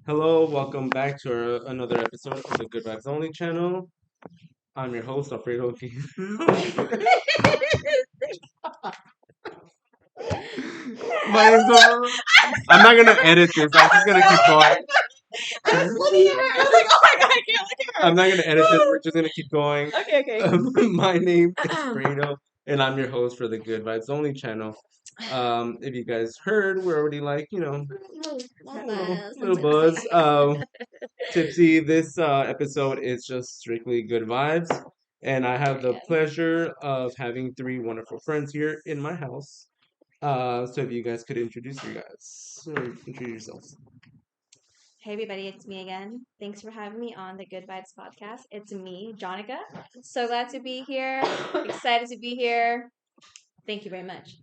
Hello, welcome back to another episode of the Good Vibes Only channel. I'm your host, Alfredo. My name's I'm not gonna edit this. I'm just gonna keep going. I was looking at her. I was like, oh my god, I can't look at her. I'm not gonna edit this. We're just gonna keep going. Okay. My name is Fredo, and I'm your host for the Good Vibes Only channel. If you guys heard, we're already little buzz. Tipsy. This episode is just strictly good vibes, and I have the pleasure of having three wonderful friends here in my house. So if you guys could introduce you guys or introduce yourselves. Hey everybody, it's me again. Thanks for having me on the Good Vibes podcast. It's me, Jonica. So glad to be here. Excited to be here. Thank you very much.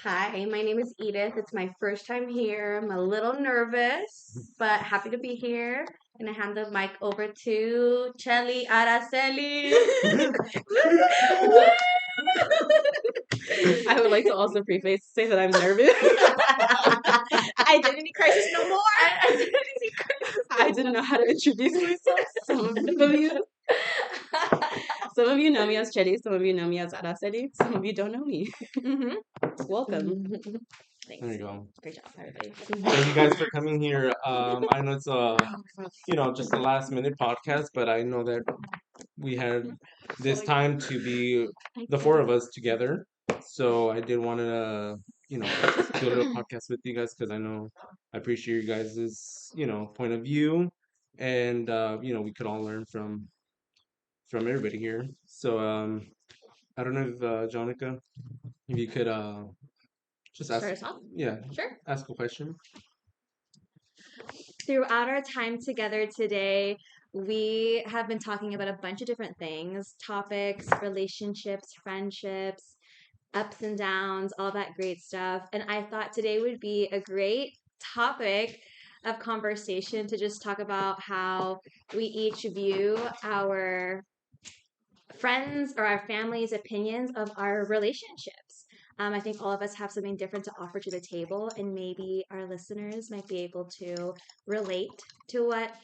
Hi, my name is Edith. It's my first time here. I'm a little nervous, but happy to be here. I'm gonna hand the mic over to Chelly Araceli. I would like to also preface say that I'm nervous. Identity crisis no more. I didn't know how to introduce myself. Some of you know me as Chetty. Some of you know me as Araceli. Some of you don't know me. Mm-hmm. Welcome. Thanks. There you go. Great job, everybody. Thank you guys for coming here. I know it's just a last minute podcast, but I know that we had this time to be the four of us together. So I did want to, do a little podcast with you guys because I appreciate you guys' point of view, and we could all learn from everybody here. So I don't know if Jonica, if you could just ask, Start us off? yeah, Sure. ask a question. Throughout our time together today, we have been talking about a bunch of different things, topics, relationships, friendships, ups and downs, all that great stuff. And I thought today would be a great topic of conversation to just talk about how we each view our friends or our family's opinions of our relationships. I think all of us have something different to offer to the table, and maybe our listeners might be able to relate to what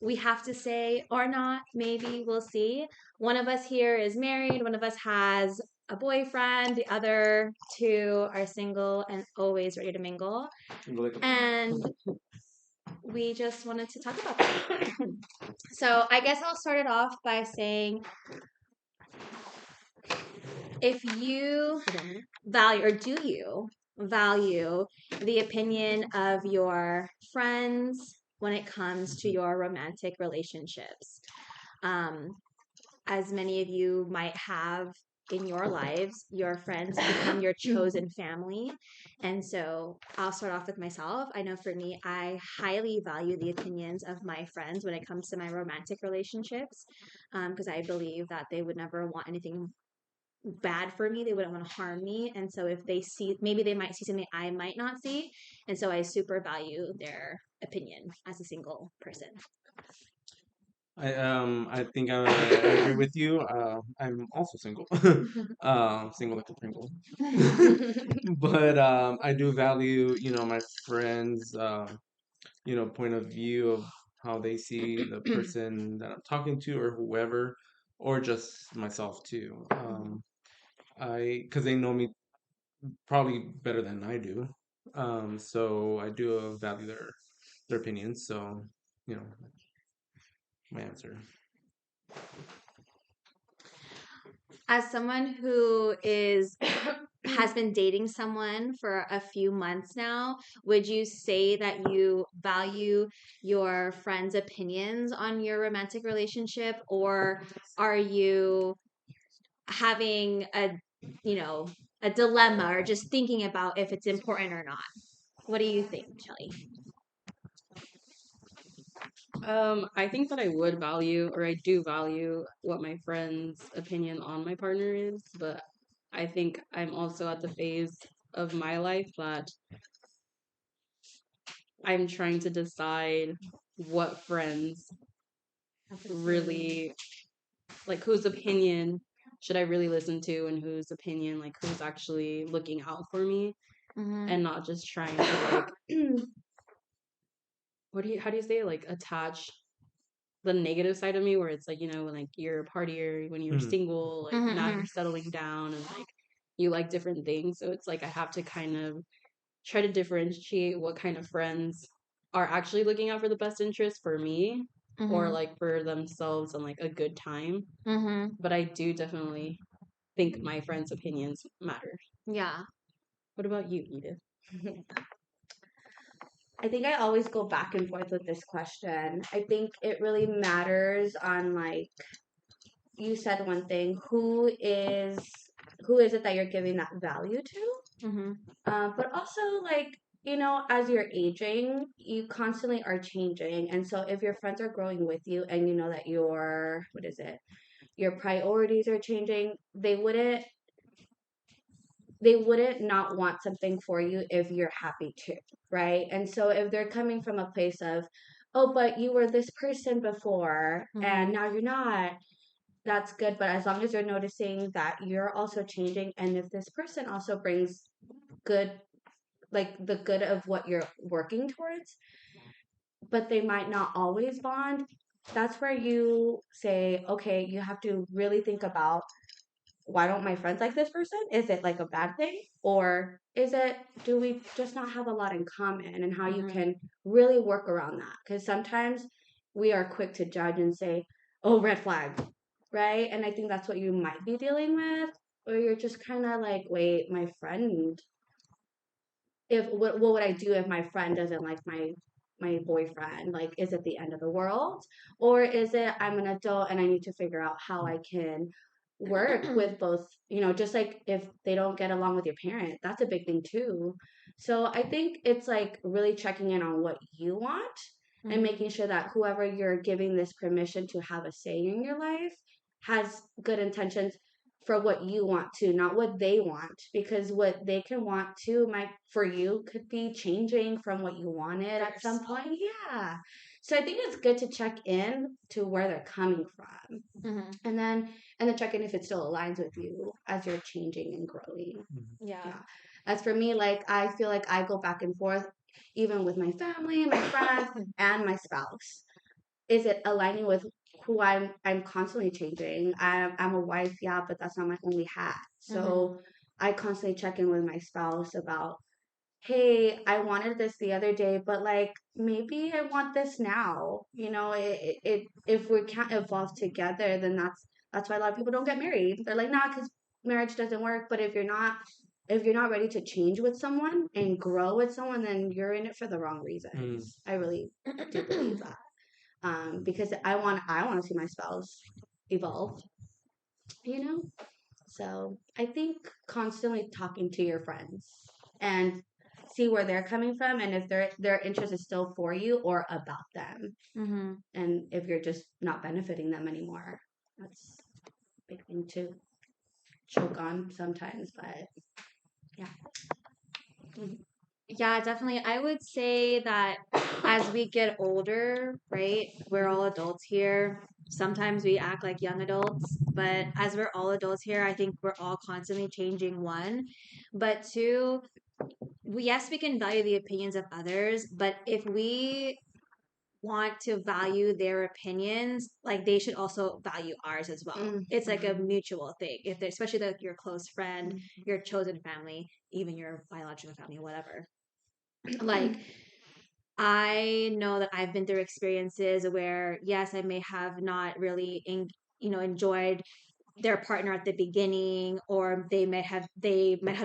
we have to say or not. Maybe we'll see. One of us here is married, one of us has a boyfriend, the other two are single and always ready to mingle. And we just wanted to talk about that. So I guess I'll start it off by saying, if you value, or do you value the opinion of your friends when it comes to your romantic relationships? As many of you might have in your lives, your friends become your chosen family. And so I'll start off with myself. I know for me, I highly value the opinions of my friends when it comes to my romantic relationships, because I believe that they would never want anything bad for me. They wouldn't want to harm me. And so if they see, maybe they might see something I might not see. And so I super value their opinion as a single person. I think I agree with you. I'm also single, single like a Pringle. But I do value my friends' point of view of how they see the person that I'm talking to or whoever, or just myself too. Because they know me probably better than I do. So I do value their opinions. So you know my answer. As someone who has been dating someone for a few months now, would you say that you value your friends' opinions on your romantic relationship, or are you having a dilemma or just thinking about if it's important or not? What do you think, Shelly? I think that I would value, or I do value, what my friend's opinion on my partner is, but I think I'm also at the phase of my life that I'm trying to decide what friends really, like, whose opinion should I really listen to, and whose opinion, like, who's actually looking out for me, Mm-hmm. and not just trying to, like, how do you say it? Like attach the negative side of me where it's like, when like you're a partier, when you're Mm. single, like Mhm, now mhm. you're settling down and like you like different things. So it's like I have to kind of try to differentiate what kind of friends are actually looking out for the best interest for me or Mhm. like for themselves and like a good time. Mhm. But I do definitely think my friends' opinions matter. Yeah. What about you, Edith? I think I always go back and forth with this question. I think it really matters on like you said one thing, who is it that you're giving that value to? Mhm. But also like as you're aging, you constantly are changing, and so if your friends are growing with you, and you know that your what is it, your priorities are changing, they wouldn't not want something for you if you're happy too, right? And so if they're coming from a place of, oh, but you were this person before and Mhm. now you're not, that's good. But as long as you're noticing that you're also changing, and if this person also brings good, like the good of what you're working towards, but they might not always bond, that's where you say, okay, you have to really think about, why don't my friends like this person? Is it like a bad thing? Or is it, do we just not have a lot in common, and how you Mhm. can really work around that? Because sometimes we are quick to judge and say, oh, red flag, right? And I think that's what you might be dealing with, or you're just kind of like, wait, my friend, if what would I do if my friend doesn't like my boyfriend? Like, is it the end of the world? Or is it, I'm an adult and I need to figure out how I can work with both, just like if they don't get along with your parent, that's a big thing too. So I think it's like really checking in on what you want, and Mhm. making sure that whoever you're giving this permission to have a say in your life has good intentions for what you want to, not what they want, because what they can want to might for you could be changing from what you wanted For at some yourself. point. Yeah. So I think it's good to check in to where they're coming from, Mhm. and then check in if it still aligns with you as you're changing and growing. Mm. Yeah. Yeah. As for me, like I feel like I go back and forth even with my family, my friends, and my spouse. Is it aligning with who I'm constantly changing. I'm a wife, yeah, but that's not my only hat. Mhm. So I constantly check in with my spouse about, hey, I wanted this the other day, but like maybe I want this now. If we can't evolve together, then that's why a lot of people don't get married. They're like, nah, because marriage doesn't work. But if you're not ready to change with someone and grow with someone, then you're in it for the wrong Mm. reasons. I really do believe that, because I want to see my spouse evolve, you know. So I think constantly talking to your friends and see where they're coming from, and if their interest is still for you or about them, Mhm. and if you're just not benefiting them anymore, that's a big thing to choke on sometimes. But yeah. Yeah, definitely. I would say that as we get older, right? We're all adults here. Sometimes we act like young adults, but as we're all adults here, I think we're all constantly changing, one. But two, yes, we can value the opinions of others, but if we want to value their opinions, like they should also value ours as well. It's like a Mhm. mutual thing. If they're, especially like your close friend, Mhm. your chosen family, even your biological family, whatever. Like I know that I've been through experiences where yes, I may have not really enjoyed their partner at the beginning, or they might have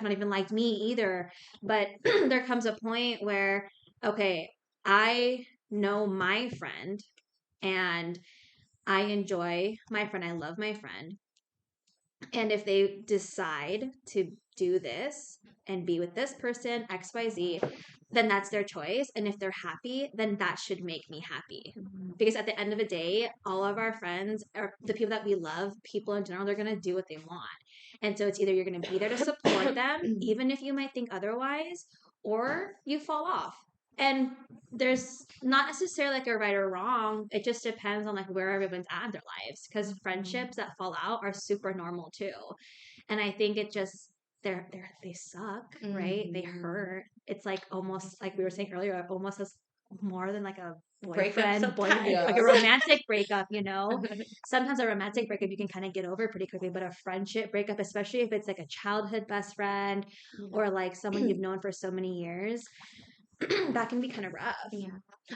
not even liked me either, but there comes a point where okay, I know my friend and I enjoy my friend, I love my friend, and if they decide to do this and be with this person, XYZ, then that's their choice. And if they're happy, then that should make me happy. Because at the end of the day, all of our friends or the people that we love, people in general, they're going to do what they want. And so it's either you're going to be there to support them, even if you might think otherwise, or you fall off. And there's not necessarily like a right or wrong. It just depends on like where everyone's at in their lives. Because friendships that fall out are super normal too. And I think it just they suck, right? They Mhm. hurt. It's like almost like we were saying earlier, almost as more than like a Breakup boyfriend, sometimes. Yeah. like a romantic breakup, you know? Sometimes a romantic breakup you can kind of get over pretty quickly, but a friendship breakup, especially if it's like a childhood best friend or like someone you've known for so many years, that can be kind of rough. Yeah.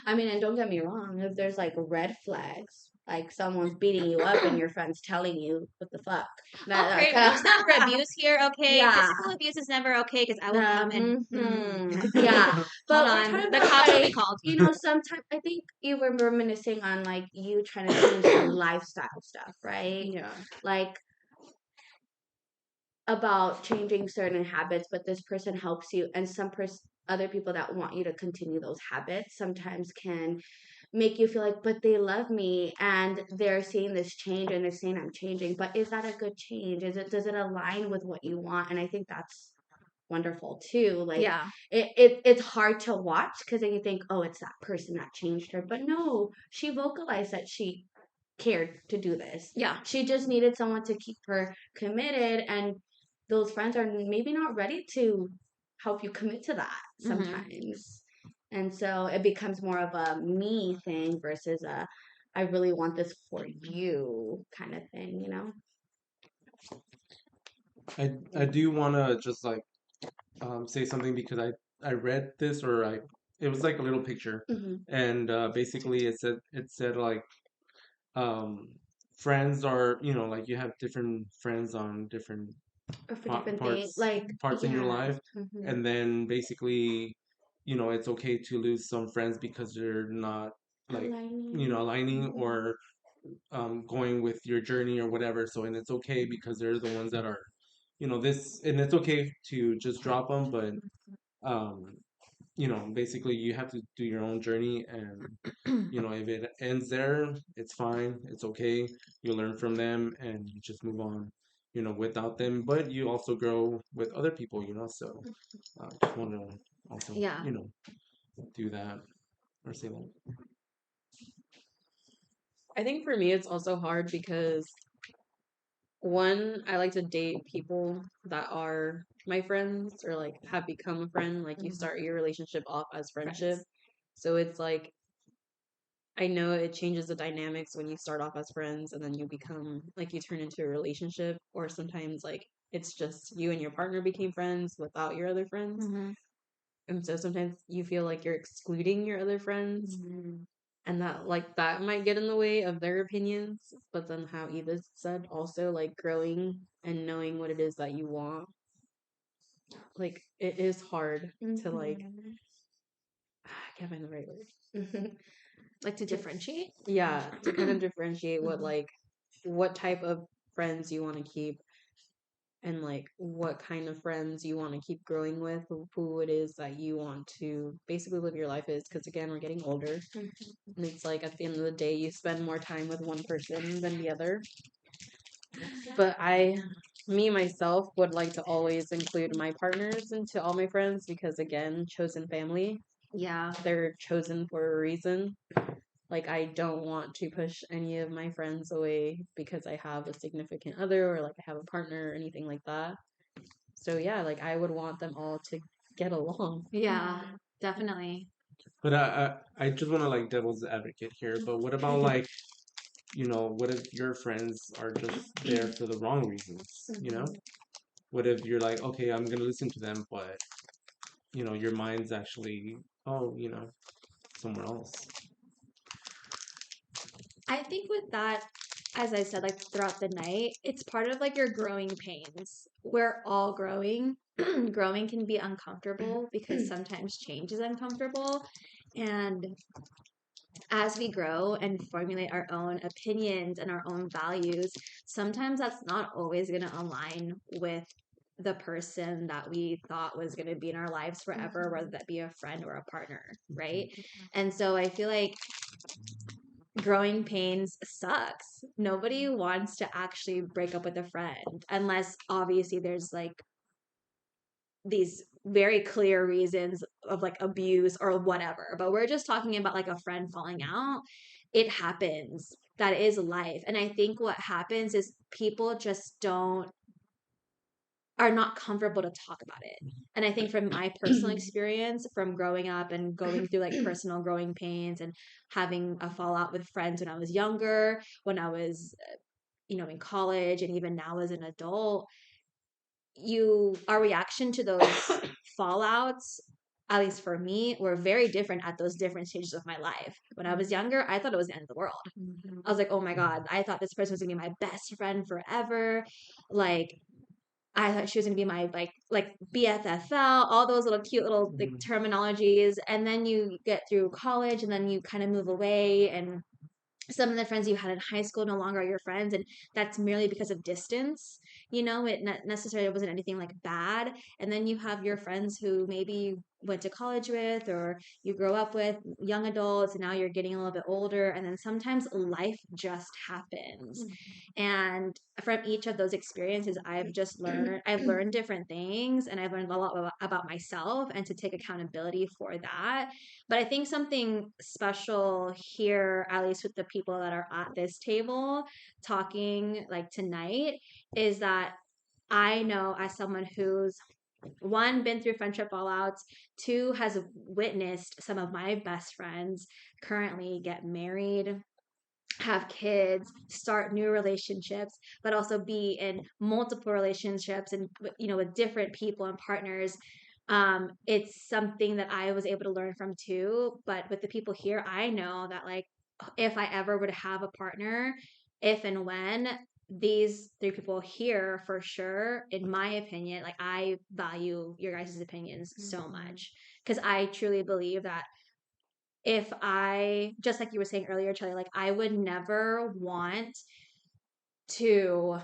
I mean, and don't get me wrong, if there's like red flags, like someone's beating you up and your friend's telling you what the fuck. Okay, there's never abuse here, okay? Yeah. Physical abuse is never okay because I will come and Yeah. But hold we're on. talking The about cops will be like, called. sometimes I think you were reminiscing on like you trying to change some lifestyle stuff, right? Yeah. Like about changing certain habits, but this person helps you, and other people that want you to continue those habits sometimes can make you feel like, but they love me and they're seeing this change and they're saying I'm changing, but is that a good change? Does it align with what you want? And I think that's wonderful too. Like Yeah. it's hard to watch because then you think, oh, it's that person that changed her, but no, she vocalized that she cared to do this. Yeah. She just needed someone to keep her committed, and those friends are maybe not ready to help you commit to that sometimes. And so it becomes more of a me thing versus a I really want this for you kind of thing, you know? I do want to just like say something because I read this or I it was like a little picture Mm-hmm. and basically it said like um friends are like you have different friends on different Or for different things, parts like, parts in your yeah. life, Mm-hmm. and then basically it's okay to lose some friends because they're not like Aligning. aligning or going with your journey or whatever. So and it's okay because they're the ones that are this, and it's okay to just drop them, but um basically you have to do your own journey, and if it ends there, it's fine, it's okay. You learn from them and you just move on without them, but you also grow with other people, so just want to also Yeah. do that or say that. I think for me, it's also hard because one, I like to date people that are my friends or like have become a friend. Like you start your relationship off as friendship. So it's like I know it changes the dynamics when you start off as friends and then you become like you turn into a relationship, or sometimes like it's just you and your partner became friends without your other friends. And so sometimes you feel like you're excluding your other friends, and that might get in the way of their opinions. But then how Eva said, also like growing and knowing what it is that you want, like it is hard to like I can't find the right word. Like to differentiate? Yeah, to kind of differentiate what type of friends you want to keep, and like what kind of friends you want to keep growing with, who it is that you want to basically live your life is, because again we're getting older, and it's like at the end of the day you spend more time with one person than the other. But me myself would like to always include my partners into all my friends, because again, chosen family, Yeah. they're chosen for a reason. Like I don't want to push any of my friends away because I have a significant other or like I have a partner or anything like that. So yeah, like I would want them all to get along. Yeah, definitely. But I just want to like devil's advocate here, but what about like what if your friends are just there for the wrong reasons? What if you're like, okay, I'm gonna listen to them, but your mind's actually, oh, somewhere else. I think with that, as I said, like throughout the night, it's part of like your growing pains. We're all growing. Growing can be uncomfortable because sometimes change is uncomfortable. And as we grow and formulate our own opinions and our own values, sometimes that's not always going to align with the person that we thought was going to be in our lives forever, whether that be a friend or a partner, right? And so I feel like growing pains sucks. Nobody wants to actually break up with a friend unless obviously there's like these very clear reasons of like abuse or whatever. But we're just talking about like a friend falling out. It happens. That is life. And I think what happens is people just don't are not comfortable to talk about it. And I think from my personal experience from growing up and going through like personal growing pains and having a fallout with friends when I was younger, when I was in college, and even now as an adult, our reaction to those fallouts, at least for me, were very different at those different stages of my life. When I was younger, I thought it was the end of the world. I was like, oh my God, I thought this person was gonna be my best friend forever. Like, I thought she was gonna be my like BFFL, all those little cute little like terminologies. And then you get through college, and then you kind of move away, and some of the friends you had in high school no longer are your friends, and that's merely because of distance. It not necessarily wasn't anything like bad. And then you have your friends who maybe you went to college with, or you grow up with, young adults, and now you're getting a little bit older, and then sometimes life just happens. And from each of those experiences, I've learned different things, and I've learned a lot about myself, and to take accountability for that. But I think something special here, at least with the people that are at this table talking like tonight, is that I know, as someone who's one, been through friendship fallouts, two, has witnessed some of my best friends currently get married, have kids, start new relationships, but also be in multiple relationships, and with different people and partners. It's something that I was able to learn from too. But with the people here, I know that, like, if I ever were to have a partner, if and when, these three people here, for sure, in my opinion, like, I value your guys' opinions so much, because I truly believe that if I, just like you were saying earlier, Charlie, like, I would never want to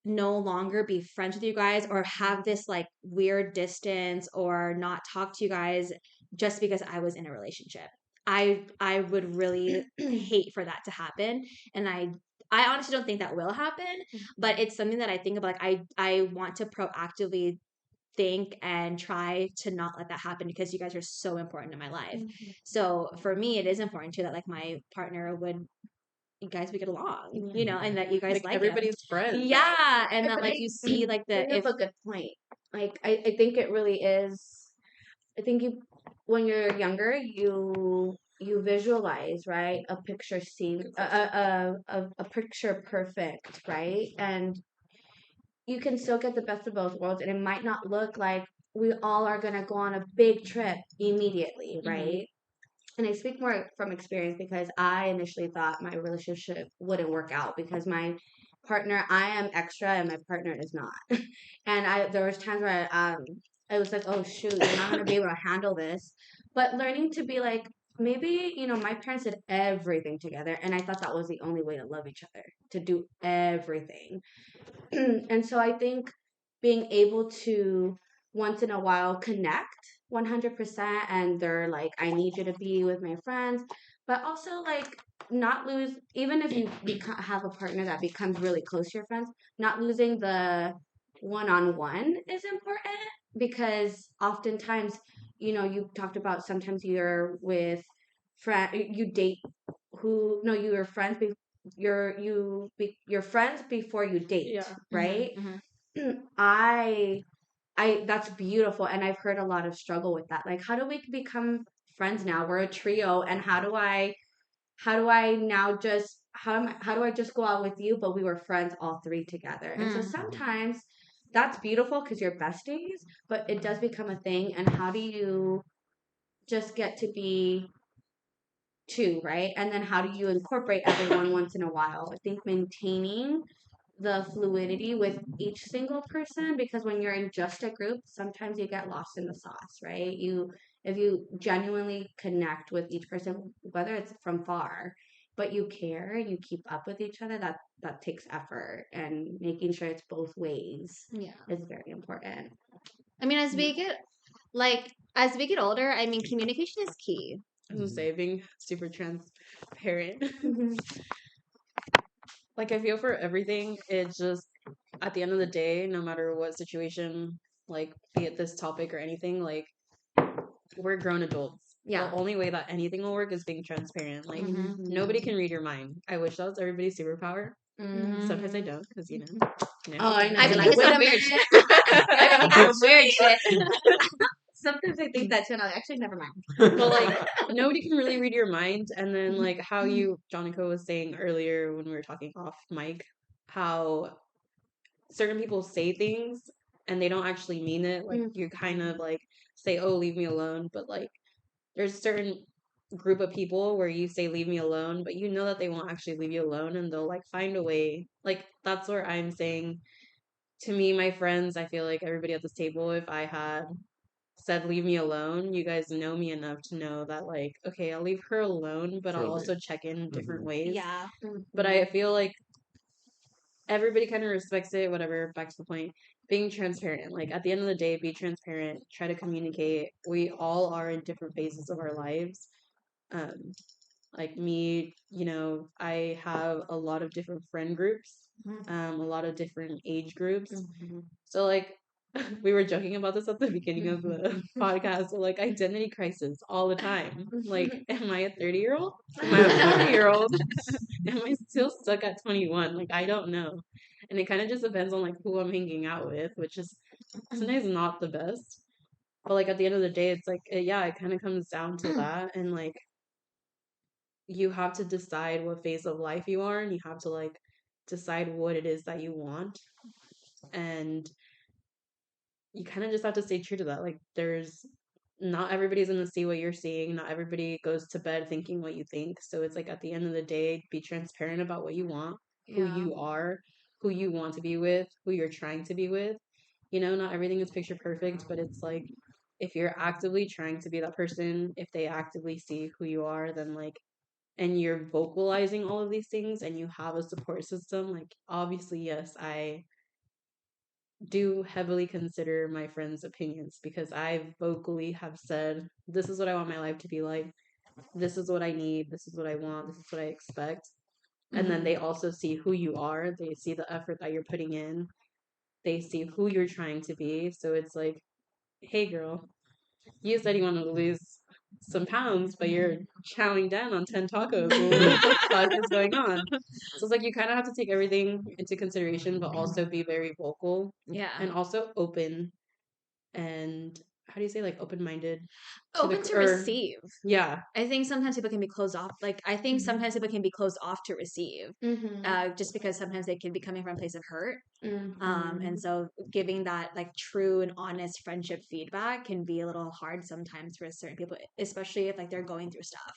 no longer be friends with you guys, or have this like weird distance, or not talk to you guys just because I was in a relationship. I would really hate for that to happen. And I honestly don't think that will happen, but it's something that I think about. Like, I want to proactively think and try to not let that happen, because you guys are so important in my life. So for me, it is important too that, like, my partner would, you guys would get along, and that you guys like him. everybody's friends. Yeah, and that, But like, you see, like, bring up a good point. Like, I think it really is. I think when you're younger, you visualize, right, a picture scene, a picture perfect, right, and you can still get the best of both worlds, and it might not look like we all are gonna go on a big trip immediately, right? And I speak more from experience, because I initially thought my relationship wouldn't work out, because my partner, I am extra and my partner is not. And there was times where I was like, oh shoot, you're not gonna be able to handle this. But learning to be like, maybe, my parents did everything together, and I thought that was the only way to love each other, to do everything. And so I think being able to once in a while connect 100%, and they're like, I need you to be with my friends, but also like not lose, even if you have a partner that becomes really close to your friends, not losing the one-on-one is important, because oftentimes, you talked about sometimes you're with you date who no you were friends you're friends before you date, Yeah. right? Mm-hmm. I That's beautiful, and I've heard a lot of struggle with that. Like, how do we become friends now? We're a trio, and how do I now just how do I just go out with you, but we were friends all three together? And so sometimes that's beautiful because you're besties, but it does become a thing. And how do you just get to be two, right? And then how do you incorporate everyone once in a while? I think maintaining the fluidity with each single person, because when you're in just a group, sometimes you get lost in the sauce, right? If you genuinely connect with each person, whether it's from far, but you care and you keep up with each other, that takes effort, and making sure it's both ways is very important. I mean, as we get older, I mean, communication is key. I was gonna say, being super transparent. Like, I feel for everything. It's just, at the end of the day, no matter what situation, like, be it this topic or anything, like, we're grown adults. Yeah. The only way that anything will work is being transparent. Like, Mhm. nobody can read your mind. I wish that was everybody's superpower. Sometimes I don't, because you know. Oh, I know. I You're feel like, like wait a it's weird minute. shit. I feel like it's weird shit. Sometimes I think that too, and I'm like, actually, never mind. But like nobody can really read your mind, and then like how you Jonica was saying earlier when we were talking off mic, how certain people say things and they don't actually mean it. Like you kind of like say, "Oh, leave me alone," but like there's a certain group of people where you say leave me alone, but you know that they won't actually leave you alone and they'll like find a way. Like that's where I'm saying to me, my friends, I feel like everybody at this table, if I had said leave me alone, you guys know me enough to know that like, okay, I'll leave her alone, but For I'll a bit. also check in different Mhm. ways. Yeah. But I feel like everybody kind of respects it, whatever, back to the point. Being transparent. Like at the end of the day, be transparent, try to communicate. We all are in different phases of our lives. Um, like me, you know, I have a lot of different friend groups, a lot of different age groups. So like we were joking about this at the beginning of the podcast, so, like identity crisis all the time. Like, am I a 30-year-old? Am I a 40-year-old? Am I still stuck at 21? Like, I don't know. And it kind of just depends on like who I'm hanging out with, which is sometimes not the best. But like at the end of the day, it's like, yeah, it kind of comes down to that. And like, you have to decide what phase of life you are, and you have to like decide what it is that you want. And you kind of just have to stay true to that. Like, there's not everybody's going to see what you're seeing. Not everybody goes to bed thinking what you think. So it's like at the end of the day, be transparent about what you want, who you are, who you want to be with, who you're trying to be with. You know, not everything is picture perfect, but it's like if you're actively trying to be that person, if they actively see who you are, then like, and you're vocalizing all of these things and you have a support system, like, obviously, yes, I do heavily consider my friends' opinions because I vocally have said, this is what I want my life to be like. This is what I need. This is what I want. This is what I expect. And then they also see who you are. They see the effort that you're putting in. They see who you're trying to be. So it's like, hey, girl, you said you wanted to lose some pounds, but you're chowing down on 10 tacos. Well, what the fuck is going on? So it's like you kind of have to take everything into consideration, but also be very vocal and also open and how do you say like open-minded Open to receive. Yeah. I think sometimes people can be closed off. Like, I think sometimes people can be closed off to receive, just because sometimes they can be coming from a place of hurt. And so giving that like true and honest friendship feedback can be a little hard sometimes for certain people, especially if like they're going through stuff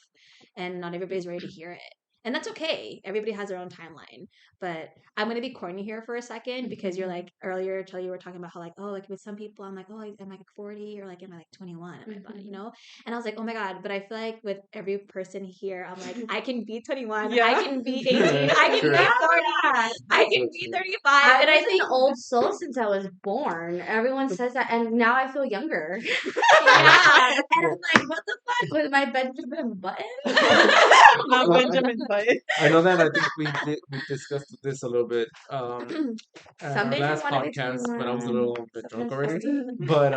and not everybody's ready to hear it. And that's okay. Everybody has their own timeline. But I'm going to be corny here for a second because you're like earlier, Charlie, you were talking about how like, oh, like with some people, I'm like, oh, am I like 40 or like, am I like 21? Am I, you know? And I was like, oh my God. But I feel like with every person here, I'm like, I can be 21. Yeah. I can be 18. I can True. be 40. I can be 35. I've And I been think an old soul since I was born. Everyone says that, and now I feel younger. yeah. And I'm like, what the fuck? With my Benjamin Button? Not Well, Benjamin Button. I know that I think we discussed this a little bit at Some our days I last want to be podcast, but I was a 21. little bit drunk Sometimes already. 40. But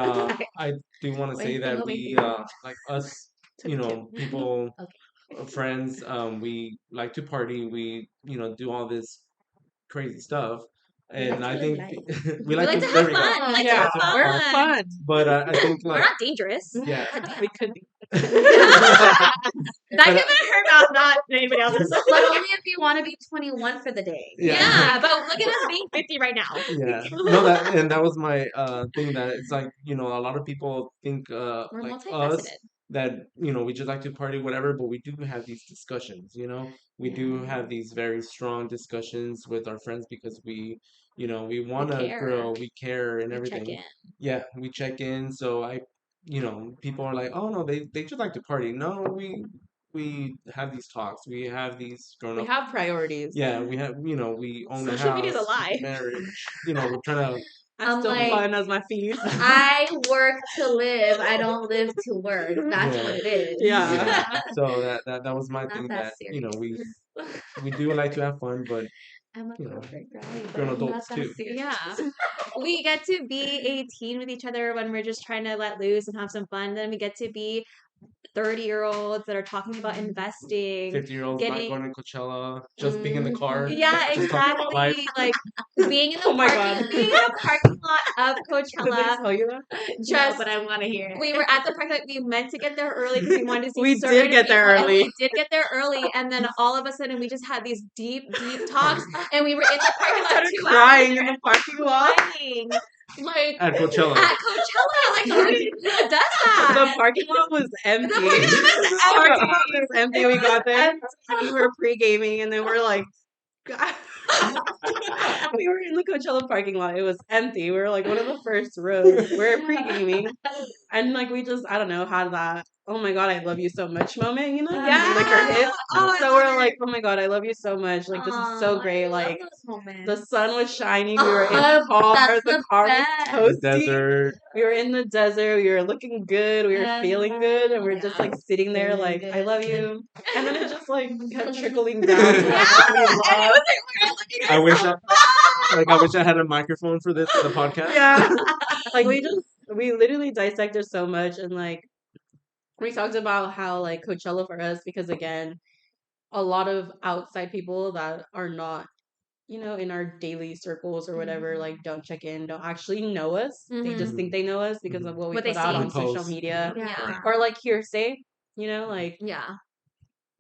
I do want to say Wait, that go we baby. like us, Took you two. know, people, Okay. friends, we like to party. We do all this crazy stuff, We like and to I live think life. we we like like to to there have we go. fun. We like to Yeah, have we're fun. fun. But I think We're like not dangerous. yeah. God damn. We could be. That But, came out of her mouth, not anybody else's. But only if you want to be 21 for the day. Yeah, but look at us being 50 right now. Yeah. No, that was my thing, that it's like, a lot of people think We're like us, multifaceted. that we just like to party, whatever, but we do have these discussions, we do have these very strong discussions with our friends because we want to care. grow, we care and We check everything. in. Yeah, we check in. So people are like, oh no, they just like to party. No, we have these talks, we have these grown We up. have priorities. Yeah, we have, we own a Social media's a house, lie. marriage, we're trying to, I'm I'm still like, fun as my feet. I work to live. I don't live to work. That's Yeah. what it is. Yeah. yeah. So that was my Not thing, that that, serious. we do like to have fun, but I'm a you know, corporate girly, but grown I'm not adults that too. serious. Yeah. We get to be 18 with each other when we're just trying to let loose and have some fun. Then we get to be 30-year-olds that are talking about investing, 50-year-olds not getting going to Coachella, just being in the car, yeah, just talking about life. exactly. Like being in the Oh my God. being in the parking lot of Did they Coachella. tell you that? No, Just but I want to hear it. we were at the park that we meant to get there early because we wanted to see We certain did get there people, and early. we did get there early, and then all of a sudden we just had these deep talks, and we were in the parking I lot started 2 crying hours in the parking lot. crying, like At Coachella. at Coachella. Like who does The that? parking lot was empty. The parking lot was The parking empty. lot was empty. We got there and we were pre-gaming, and then we're like, God. We were in the Coachella parking lot. It was empty. We were like one of the first rows. We're pre-gaming, and like we just, I don't know, had that oh my God, I love you so much moment, you know? Yeah. Liquor hit. Oh, I So love we're it. like, oh my God, I love you so much. Like this is so Aw, great. I love Like those moments. the sun was shining. We were in Oh, the car. that's The the car was best. The toasty. desert. We were in the desert. We were looking good. We were feeling good, and we're just like sitting there, Feeling like, I good. love you. And then it just like kept trickling down to Yeah, like and we it was love. like we were looking I at wish so I wish I had a microphone for the podcast. Yeah, like we literally dissected so much, and like we talked about how like Coachella for us, because again, a lot of outside people that are not, you know, in our daily circles or whatever, like don't check in, don't actually know us. They just Mhm. think they know us because of what we What they put out see. on social Posts. media Yeah. or like hearsay, you know, like Yeah.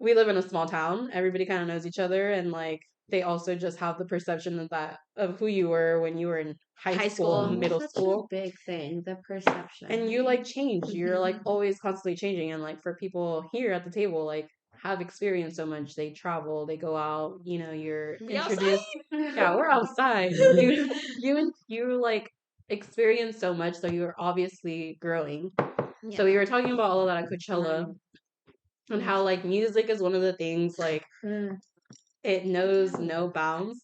we live in a small town. Everybody kind of knows each other, and like they also just have the perception of that of who you were when you were in high High school, school. middle Such school. a big thing, the perception. And you like change. You're like Mhm. always constantly changing. And like for people here at the table, like have experienced so much. They travel, they go out, you know, you're We introduced. outside. Yeah, we're outside. You like experience so much, so you're obviously growing. So we Yeah. were talking about all of that at Coachella and how like music is one of the things like Mm. it knows no bounds.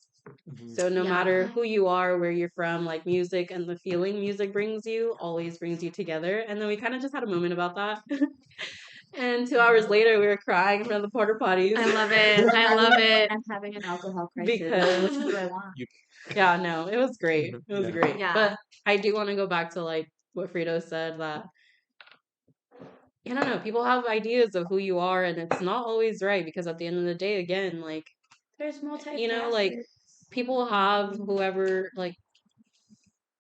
Mhm. So no Yeah. matter who you are, where you're from, like music and the feeling music brings you always brings you together. And then we kind of just had a moment about that. And 2 hours later, we were crying in front of the porta potties I love it. I love it. I'm having an alcohol crisis. because, What do I want? yeah, no, it was great. It was Yeah. great. Yeah. But I do want to go back to like what Frito said that I don't know, people have ideas of who you are, and it's not always right because at the end of the day, again, like There's multiple. you know, like people have whoever like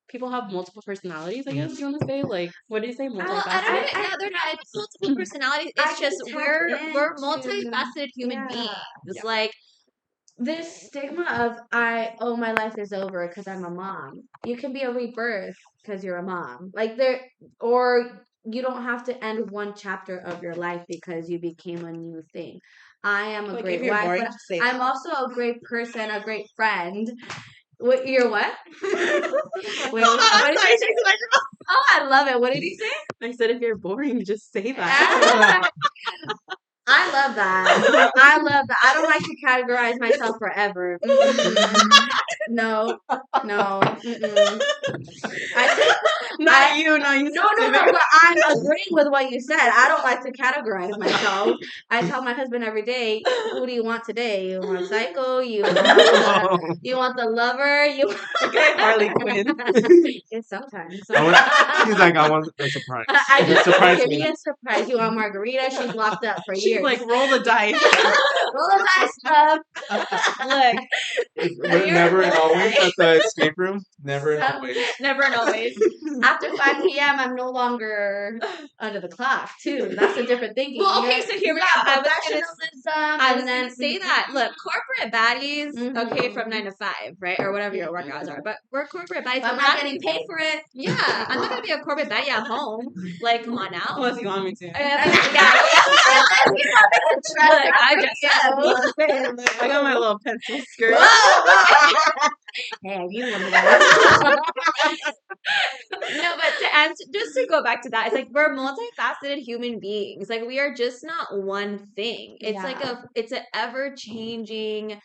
people have multiple personalities, I guess you want to say. Like, what do you say? Well, I don't Multifaceted? even know. They're not. It's multiple personalities. I It's can just tap we're into- multifaceted human yeah. beings. Yeah. Like This stigma of my life is over because I'm a mom. You can be a rebirth because you're a mom. Like there, or you don't have to end one chapter of your life because you became a new thing. I am a Like, if great you're wife, boring, but just say I'm also a great person, a great friend. What you're what? Wait, what did he say? Oh, I love it. What did he say? I said, if you're boring, just say that. Ah, I love that. I love that. I don't like to categorize myself forever. No, no. Not you, not you. No, but I'm agreeing with what you said. I don't like to categorize myself. I tell my husband every day, "Who do you want today? You want psycho? You want the lover? You Okay, Harley Quinn. It's sometimes. He's like, I want a surprise. I just Surprise give me. me a surprise. You want Margarita? She's locked up for She's years. like, roll the dice. Roll the dice up. Look, We're never and always at the escape room. Never and always. never and always. after 5 p.m., I'm no longer under the clock, too. That's a different thinking. Well, okay, so here we go. I was Professionalism. gonna say that. Look, corporate baddies, okay, from 9 to 5, right, or whatever your work hours are. But we're corporate baddies. But But I'm not getting paid for it. Yeah, I'm not gonna be a corporate baddie at home. Like, come on now. Unless you want me to. Yeah. Look, I just I got my little pencil skirt. Hey, you want No, but to answer, just to go back to that, it's like we're multifaceted human beings. Like we are just not one thing. It's like it's an ever changing.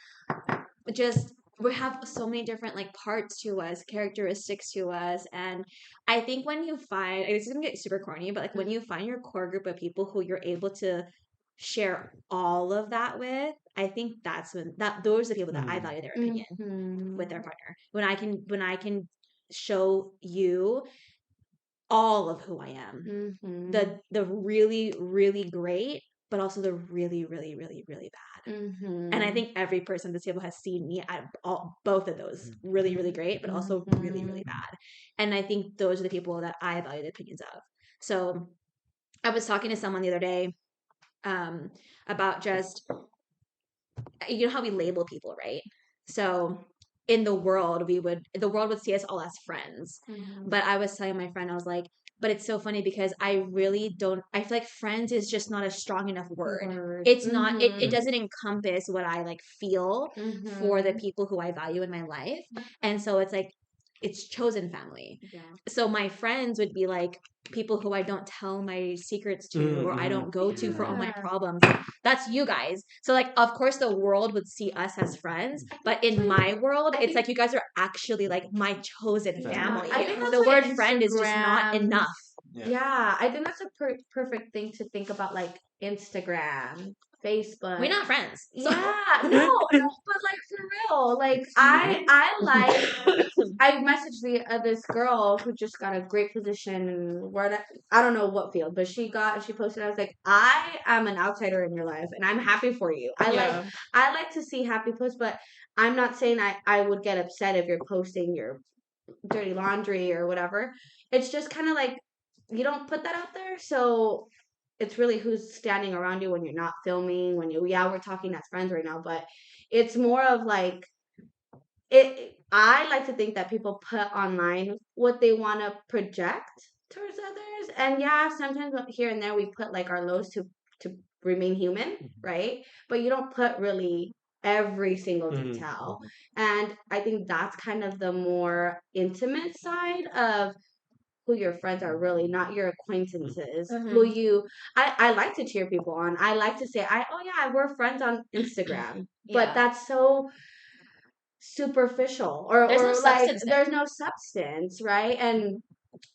Just we have so many different like parts to us, characteristics to us, and I think when you find this is gonna get super corny, but like when you find your core group of people who you're able to share all of that with, I think that's when those are the people that I value their opinion with their partner. When I can show you all of who I am. Mm-hmm. The really, really great, but also the really, really, really, really bad. Mm-hmm. And I think every person at this table has seen me at both of those, really, really great, but also really, really bad. And I think those are the people that I value the opinions of. So I was talking to someone the other day about just, you know how we label people, right? So in the world would see us all as friends. But I was telling my friend, I was like, but it's so funny because I really don't, I feel like friends is just not a strong enough word. It's not, it doesn't encompass what I like feel for the people who I value in my life. And so it's like, it's chosen family. Yeah. So my friends would be like people who I don't tell my secrets to or I don't go to for all my problems. That's you guys. So like, of course the world would see us as friends, but in my world, it's like you guys are actually like my chosen family. I think that's The why word friend is just not Instagram- enough. Yeah, I think that's a perfect thing to think about, like Instagram, Facebook. We're not friends. So. Yeah, no, but like for real, like I messaged this girl who just got a great position and where I don't know what field, but she posted. I was like, I am an outsider in your life, and I'm happy for you. I like to see happy posts, but I'm not saying I would get upset if you're posting your dirty laundry or whatever. It's just kind of like you don't put that out there, so it's really who's standing around you when you're not filming. When we're talking as friends right now, but it's more of like it. I like to think that people put online what they want to project towards others, and yeah, sometimes here and there we put like our lows to remain human, right? But you don't put really every single detail. And I think that's kind of the more intimate side of who your friends are, really not your acquaintances. Who you I like to cheer people on. I like to say we're friends on Instagram. But that's so superficial or There's no like substance there. there's no substance, right? And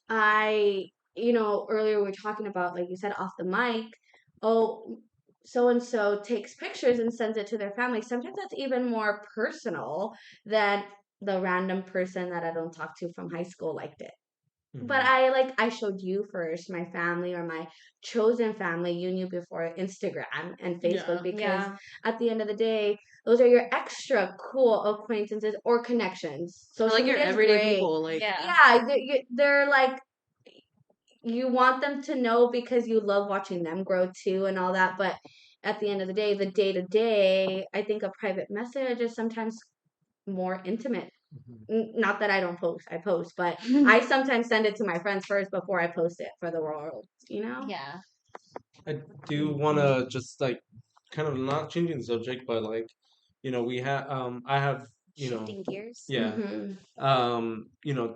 I, earlier we were talking about, like you said off the mic, oh, so and so takes pictures and sends it to their family. Sometimes that's even more personal than the random person that I don't talk to from high school liked it. But I showed you first, my family or my chosen family, you knew before Instagram and Facebook, because at the end of the day, those are your extra cool acquaintances or connections. So like your everyday people, like they're like, you want them to know because you love watching them grow too and all that. But at the end of the day to day, I think a private message is sometimes more intimate. Not that I don't post, I post, but I sometimes send it to my friends first before I post it for the world, Yeah. I do want to just like kind of not changing the subject, but like, we have I have, Shifting gears. yeah.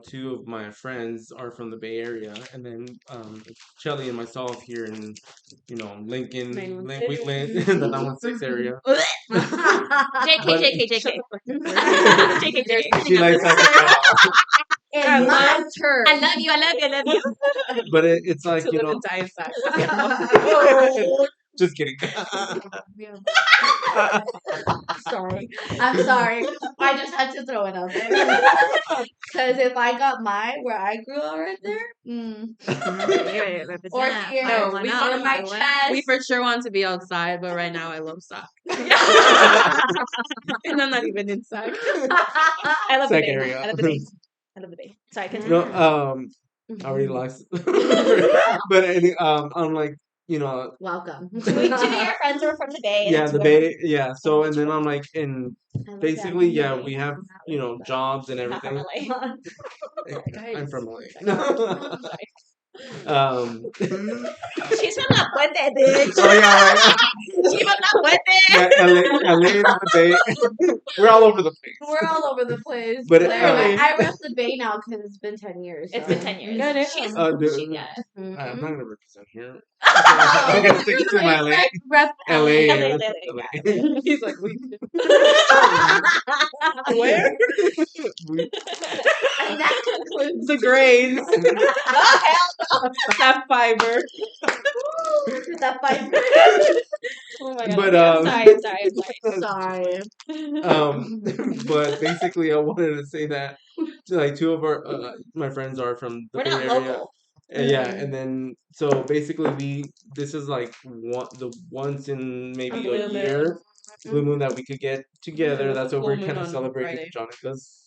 Two of my friends are from the Bay Area, and then Shelly and myself here in, Lincoln, we live in the 916 area. JK, But- JK, JK. JK, JK. She likes that. I love her. I love you, I love you, I love you. But it's like, to live in die inside. just kidding. Sorry. I'm sorry. I just had to throw it out there. Because if I got mine where I grew up right there, or here, No, we on my chest. We for sure want to be outside, but right now I love soccer. And I'm not even inside. I love the Second Bay. area. I love the Bay. I love the Bay. Sorry, continue. No, I already lost. But I'm like, Welcome. Two of your friends are from the Bay. yeah, and the two Bay, yeah. So and then I'm like, I love basically, that. yeah, we have, jobs and Not from everything. LA. I'm from LA. She's from La Puente, bitch. Oh yeah, She's from La Puente. yeah, LA and the Bay. We're all over the place. We're all over the place. But, Clearly. I rep the Bay now because it's been 10 years. It's so. been 10 years. Good. She's, Dude, Mhm. I'm not gonna represent here. I'm gonna stick to my LA. Rep LA. LA. LA. He's like, we Where? And that concludes the grades. oh, hell That fiber. that fight. Oh my god. But, I'm sorry. Sorry. But basically, I wanted to say that like two of my friends are from the We're Bay not Area. local. Yeah, and then so basically this is like the once in maybe a blue moon. year blue moon that we could get together. And That's a what we're full moon kind of on celebrating Friday. Jonica's.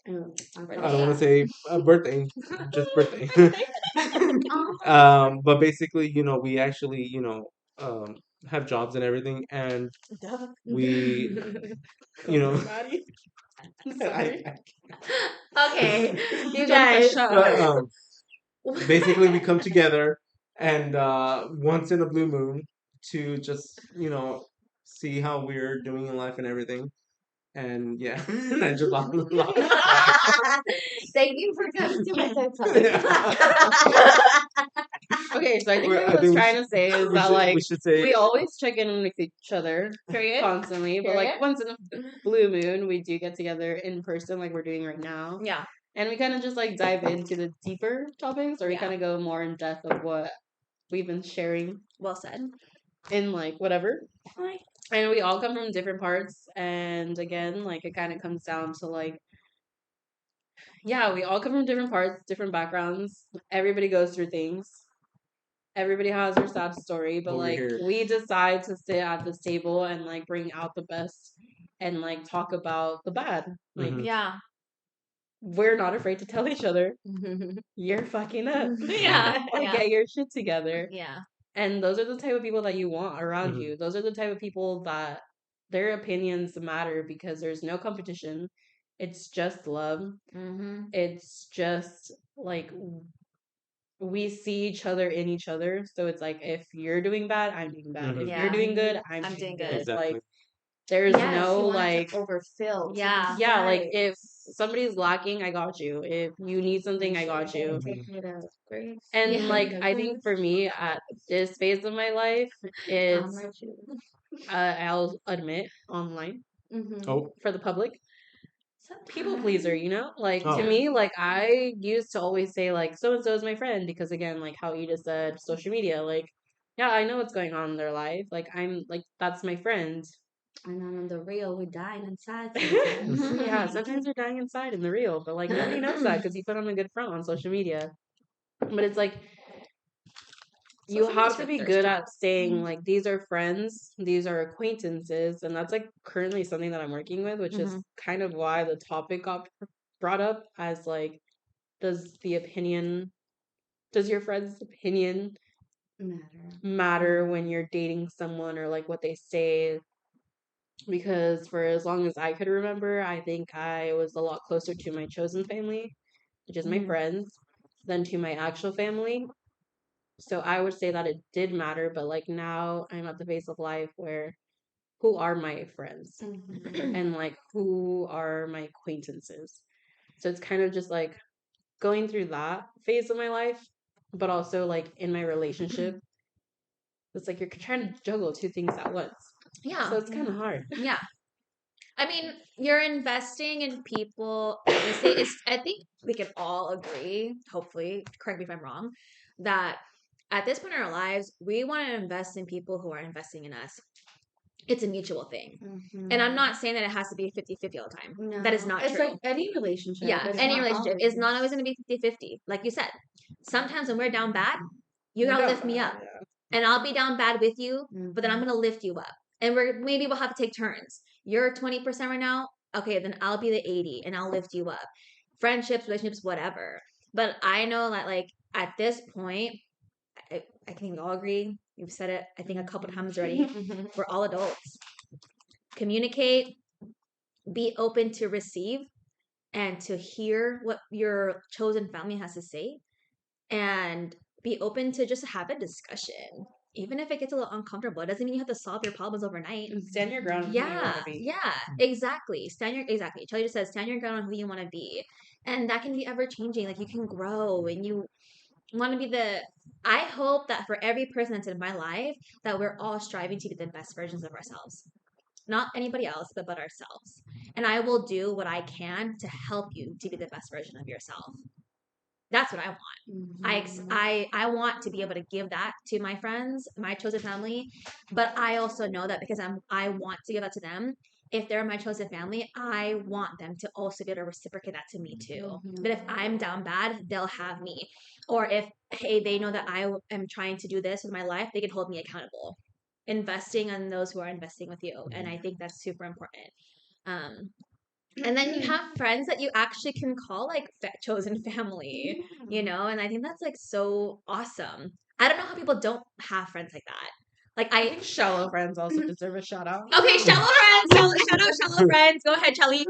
I I don't want to forgot. say birthday, just birthday. But basically, we actually, have jobs and everything, and Duh. we, you know, Maddie. I'm I, sorry. Okay, you Jonica, guys. shut but up. basically we come together and once in a blue moon to just see how we're doing in life and everything. And yeah, and I just lost track. Thank you for coming to my TED Talk. Yeah. Okay, so I think Well, what I I was think trying to say is that we like should say we always check in with each other Period. constantly, but like Period. once in a blue moon we do get together in person like we're doing right now. Yeah. And we kind of just like dive into the deeper topics, or we Yeah. kind of go more in depth of what we've been sharing Well said. in like whatever. And we all come from different parts, and again, like it kind of comes down to like, yeah, we all come from different parts, different backgrounds. Everybody goes through things. Everybody has their sad story, but over like here. we decide to sit at this table and like bring out the best and like talk about the bad. Like Mhm. Yeah. we're not afraid to tell each other, you're fucking up. Yeah. Like Yeah. get your shit together. Yeah. And those are the type of people that you want around Mhm. you. Those are the type of people that their opinions matter because there's no competition. It's just love. Mm-hmm. It's just like we see each other in each other. So it's like if you're doing bad, I'm doing bad. If Mhm. you're Yeah. doing good, I'm I'm doing doing good. good. Exactly. Like there's Yes, no you want like it to overfill. Yeah. yeah, like if somebody's lacking, I got you. If you need something, I got you. And Yeah. like I think for me at this phase of my life is I'll admit online Oh. for the public people pleaser, you know? Like to Oh. me, like I used to always say like so and so is my friend because again, like how you just said social media, like yeah, I know what's going on in their life. Like I'm like that's my friend. And then on the real, we're dying inside Yeah, sometimes you're dying inside in the real, but like nobody knows that because you put on a good front on social media. But it's like you Social have media's to for be thirsty good at girls. saying like these are friends, these are acquaintances, and that's like currently something that I'm working with, which is kind of why the topic got brought up as like does the opinion does your friend's opinion matter when you're dating someone or like what they say, because for as long as I could remember, I think I was a lot closer to my chosen family, which is my friends, than to my actual family. So I would say that it did matter, but like now I'm at the phase of life where who are my friends and like who are my acquaintances. So it's kind of just like going through that phase of my life, but also like in my relationship, it's like you're trying to juggle two things at once. Yeah. So it's kind of hard. Yeah. I mean, you're investing in people. Honestly, I think we can all agree, hopefully, correct me if I'm wrong, that at this point in our lives, we want to invest in people who are investing in us. It's a mutual thing. And I'm not saying that it has to be 50-50 all the time. No, That is not it's true. like any relationship. Yeah, It's any not relationship always. is not always going to be 50-50. Like you said, sometimes when we're down bad, you got to lift me up. And I'll be down bad with you, but then I'm going to lift you up. And maybe we'll have to take turns. You're 20% right now. Okay, then I'll be the 80 and I'll lift you up. Friendships, relationships, whatever. But I know that like at this point, I think we all agree. You've said it, I think a couple times already. We're all adults. Communicate, be open to receive and to hear what your chosen family has to say, and be open to just have a discussion. Even if it gets a little uncomfortable, it doesn't mean you have to solve your problems overnight. And stand your ground on who you want to be. Yeah, exactly. Exactly. Charlie just says, stand your ground on who you want to be, and that can be ever changing. Like you can grow, and you want to be the. I hope that for every person that's in my life, that we're all striving to be the best versions of ourselves, not anybody else, but ourselves. And I will do what I can to help you to be the best version of yourself. That's what I want. I want to be able to give that to my friends, my chosen family, but I also know that because I want to give that to them, if they're my chosen family, I want them to also be able to reciprocate that to me too. Mhm. That if I'm down bad, they'll have me. Or if, hey, they know that I am trying to do this with my life, they can hold me accountable. Investing on those who are investing with you. And I think that's super important. Um, and then you have friends that you actually can call like chosen family, you know, and I think that's like so awesome. I don't know how people don't have friends like that. Like I think shallow friends also deserve a shout out. okay, shallow friends, shout out shallow friends. Go ahead, Shelly.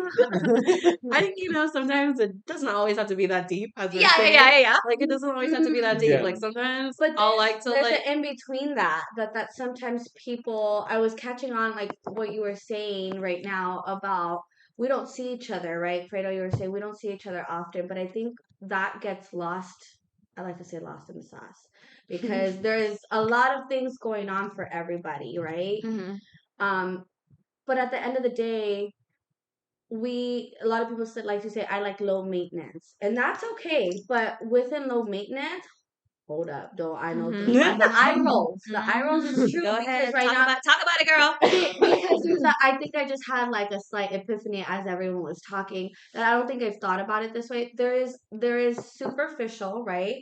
I think, sometimes it doesn't always have to be that deep, as we're Yeah. saying. Like, it doesn't always have to be that deep. Yeah. Like, sometimes But I'll like to, there's like, an in between that sometimes people, I was catching on like what you were saying right now about we don't see each other, right? Fredo, you were saying we don't see each other often, but I think that gets lost. I like to say lost in the sauce because there's a lot of things going on for everybody, right? Mm-hmm. But at the end of the day, a lot of people like to say I like low maintenance, and that's okay. But within low maintenance, hold up, though. I know Mhm. the eye rolls. The eye rolls is true Go because ahead, right now, talk about it, girl. because I think I just had like a slight epiphany as everyone was talking that I don't think I've thought about it this way. There is superficial, right?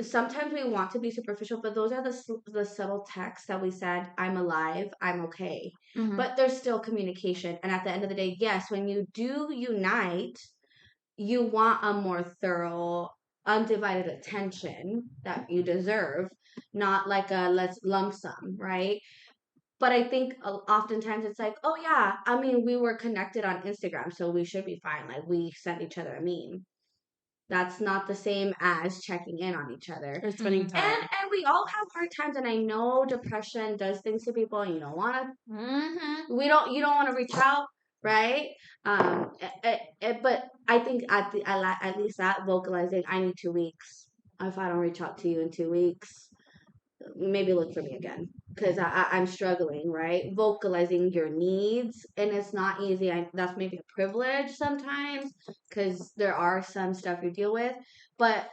Sometimes we want to be superficial, but those are the subtle texts that we said, I'm alive, I'm okay. Mhm. But there's still communication. And at the end of the day, yes, when you do unite, you want a more thorough, undivided attention that you deserve, not like a let's lump sum, right? But I think oftentimes it's like, oh yeah, I mean, we were connected on Instagram, so we should be fine. Like we sent each other a meme. That's not the same as checking in on each other. or spending time. And we all have hard times, and I know depression does things to people, and you don't want to. Mm-hmm. You don't want to reach out, right? But I think at least that vocalizing, I need 2 weeks. If I don't reach out to you in 2 weeks, maybe look for me again because I'm struggling, right? Vocalizing your needs, and it's not easy. That's maybe a privilege sometimes because there are some stuff you deal with, but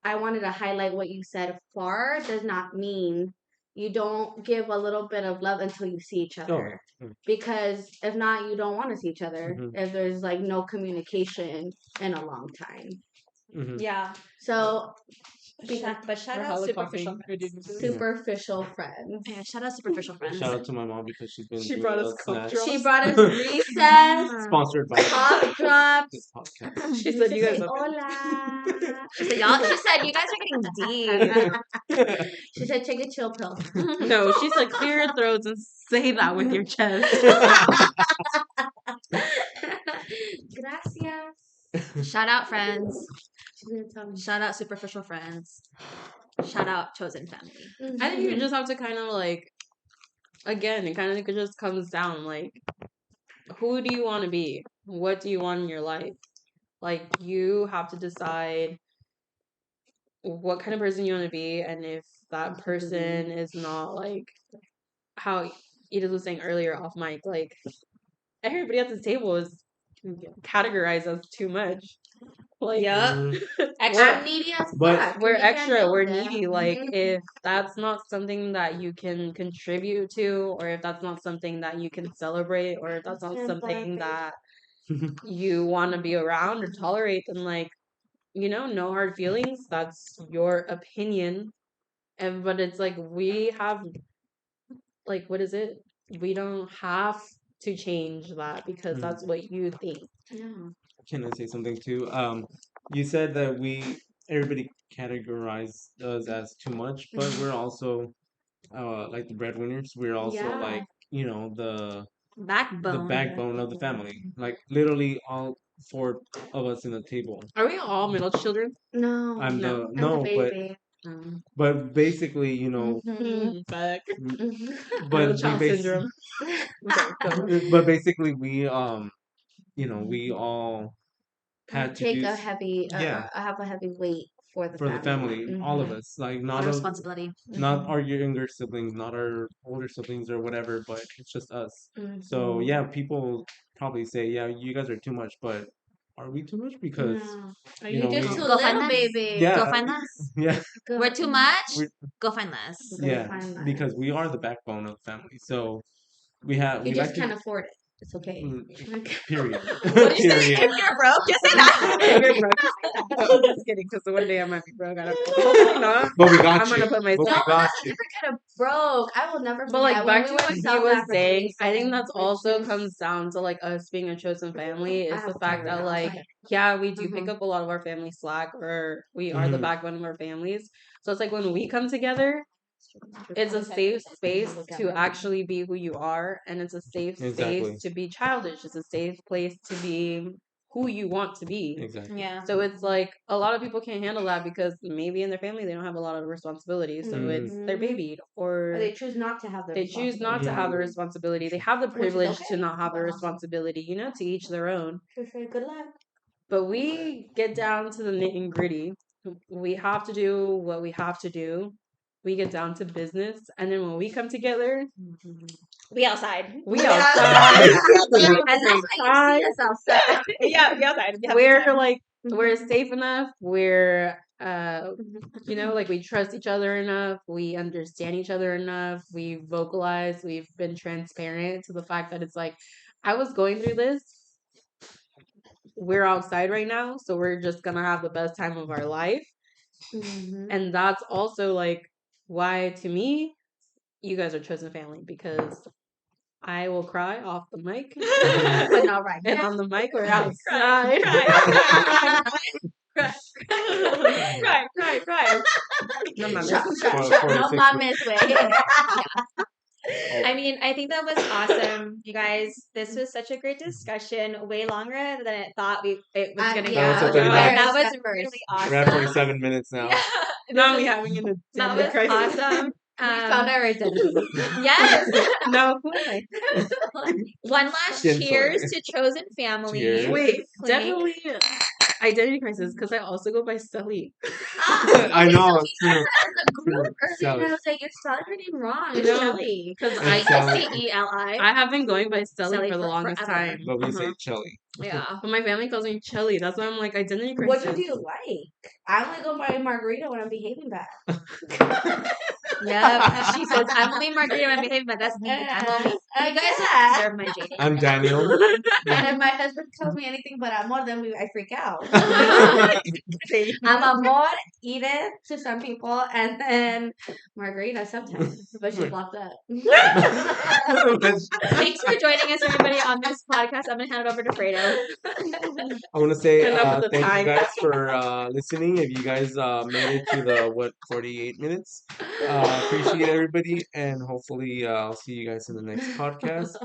I wanted to highlight what you said. Far does not mean you don't give a little bit of love until you see each Oh. other. Because if not, you don't want to see each other Mhm. if there's like no communication in a long time. Mhm. Yeah. So, But shout We're out hella superficial coughing. friends. superficial friends. Yeah, shout out superficial friends. Shout out to my mom because she's been She doing brought us us Coke snacks. drops. She brought us recess, Sponsored by cough drops. this podcast. She said you guys Say have been. hola. She said, y'all. She said, you guys are getting deep. She said, take a chill pill. No, she said clear your throats and say that with your chest. Gracias. Shout out friends. She's gonna tell me. Shout out superficial friends. Shout out chosen family. I think you just have to kind of like, again, it kind of just comes down like, who do you want to be? What do you want in your life? Like, you have to decide what kind of person you want to be, and if that person is not like how Edith was saying earlier off mic, like everybody at the table is categorized as too much. Like, Yup. Mhm. I'm needy as But- fuck. we're We can't extra, deal we're with it. needy. Like, Mhm. if that's not something that you can contribute to, or if that's not something that you can celebrate, or if that's not And something therapy. that you want to be around or tolerate, then like, no hard feelings. That's your opinion. And but it's like we have, like, what is it? We don't have to change that because Mhm. that's what you think. Yeah. Can I say something too? You said that everybody categorized us as too much, but we're also like the breadwinners. We're also Yeah. like the Backbone. backbone of the family. Like literally all four of us in the table. Are we all middle children? No. I'm No. the I'm no, the baby. but basically, Fuck. but Middle child syndrome. Okay, go. but basically we all I had to take do a heavy. yeah I have a heavy weight for the for the family, all of Mhm. us, like A lot of responsibility. not our younger siblings, not our older siblings or whatever, but it's just us. So yeah, people probably say, yeah, you guys are too much, but are we too much? Because No. Are you you know just we too Go find little, less. baby? yeah Go find less. yeah We're too much. we Go find less. Go yeah find less. because we are the backbone of the family. So we You like just can't afford it. It's okay. Period. What did you say? Period. If you're broke, just say that. If you're broke, I'm just kidding, because one day I might be broke. I don't know. Hopefully not. But we got I'm you. gonna put But we No, myself. got I'm you. never gonna broke. I will never But like forget back when to we what went he South was Africa. saying, I think that's Which also is- comes down to like us being a chosen family. I It's have the to fact cover that now, like sorry. yeah, we do pick Mhm. up a lot of our family slack, or we are the Mhm. backbone of our families. So it's like when we come together, it's a safe space to actually be who you are, and it's a safe Exactly. space to be childish. It's a safe place to be who you want to be. Exactly. Yeah. So it's like a lot of people can't handle that because maybe in their family they don't have a lot of responsibilities. So it's they're Mhm. babied, Or or they choose not to have the they choose not to have the responsibility. They have the Which is privilege okay. to not have the responsibility, to each their own. Good luck. But we get down to the nitty gritty. We have to do what we have to do. We get down to business. And then when we come together, We outside. we outside. And We that's have a why great you time. see us outside. Yeah, we outside. We have a good We're time. like, we're safe enough. We're, like we trust each other enough. We understand each other enough. We vocalize. We've been transparent to the fact that it's like, I was going through this. We're outside right now, so we're just gonna have the best time of our life. Mhm. And that's also like why, to me, you guys are chosen family, because I will cry off the mic. But not right And now. on the mic, we're Cry, outside. cry, cry, cry, cry. No mames. Shut, shut, For- shut. for No 6 mames, way. I mean, I think that was awesome, you guys. This was such a great discussion, way longer than I thought it was gonna Yeah, go. That was a 30 minutes. That was at really first. We're at awesome. 47 minutes now. Yeah, Now this we was- having an that identity was crisis. awesome. We found our identity. Yes. No, who am I? One last Skin cheers tone. to chosen family. Cheers. Wait, Clink. definitely identity crisis, because I also go by Stelly. I know. It's true. Group earlier, Sally. I was like, you're spelling her name wrong. It's No. Shelly. Because And I Sally. Celi. I have been going by Stelly Stelly for the for- longest forever. time. But we say Uh-huh. Chelly. Yeah. But my family calls me Chelly. That's why I'm like identity Which crisis. one do you like? I only go by Margarita when I'm behaving bad. Yep. She says, I'm only Margarita when I'm behaving, but that's me. I'm only. You guys don't deserve my JD. I'm Daniel. And if my husband tells me anything but amor, then I freak out. Say- I'm amor, Edith to some people, and then Margarita sometimes, but she's blocked up. Thanks for joining us, everybody, on this podcast. I'm going to hand it over to Fredo. I want to say Enough with the thank you time. guys for listening. If you guys made it to the 48 minutes, appreciate everybody, and hopefully I'll see you guys in the next podcast.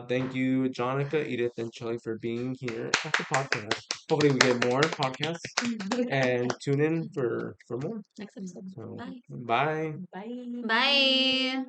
Thank you, Jonica, Edith, and Chili for being here at the podcast. Hopefully we get more podcasts and tune in for more. Next episode. So, Bye. bye. Bye. Bye.